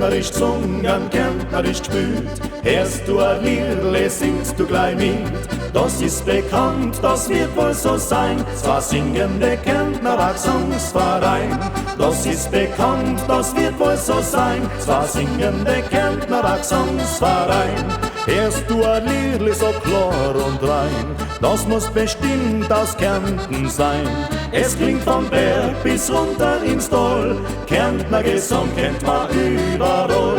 Kärntnerisch gesungen, Kärntnerisch gespielt. Hörst du ein Liedle, singst du gleich mit. Das ist bekannt, das wird wohl so sein. Zwar singende Kärntner, ein Gesangsverein. Das ist bekannt, das wird wohl so sein. Zwar singende Kärntner, ein Gesangsverein. Hörst du ein Liedle so klar und rein, das muss bestimmt aus Kärnten sein. Es klingt vom Berg bis runter ins Tal, Kärntner Gesang kennt man überall.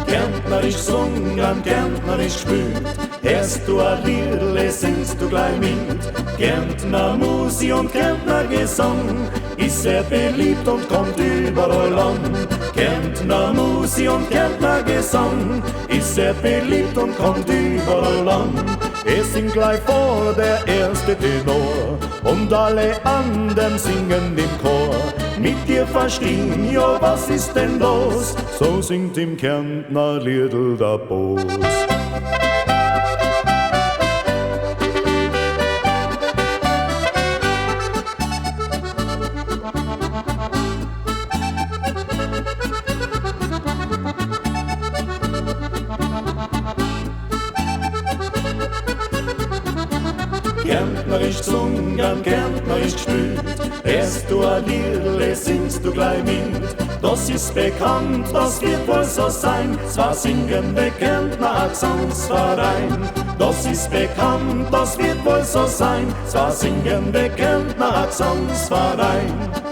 Kärntnerisch gesungen, Kärntnerisch gespielt. Hörst du ein Liedle, singst du gleich mit. Kärntner Musik und Kärntner Gesang ist sehr beliebt und kommt überall an. Kärntner Musik und Kärntner Gesang ist sehr beliebt und kommt überall an. Es singt gleich vor der erste Tenor und alle anderen singen im Chor. Mit dir verstehen, ja, was ist denn los? So singt im Kärntner Liedl der Boos. Kärntnerisch gesungen, Kärntnerisch gespielt. Hörst du ein Liedle, singst du gleich mit. Das ist bekannt, das wird wohl so sein. Zwar singende Kärntner, ein Gesangsverein. Das ist bekannt, das wird wohl so sein. Zwar singende Kärntner, ein Gesangsverein.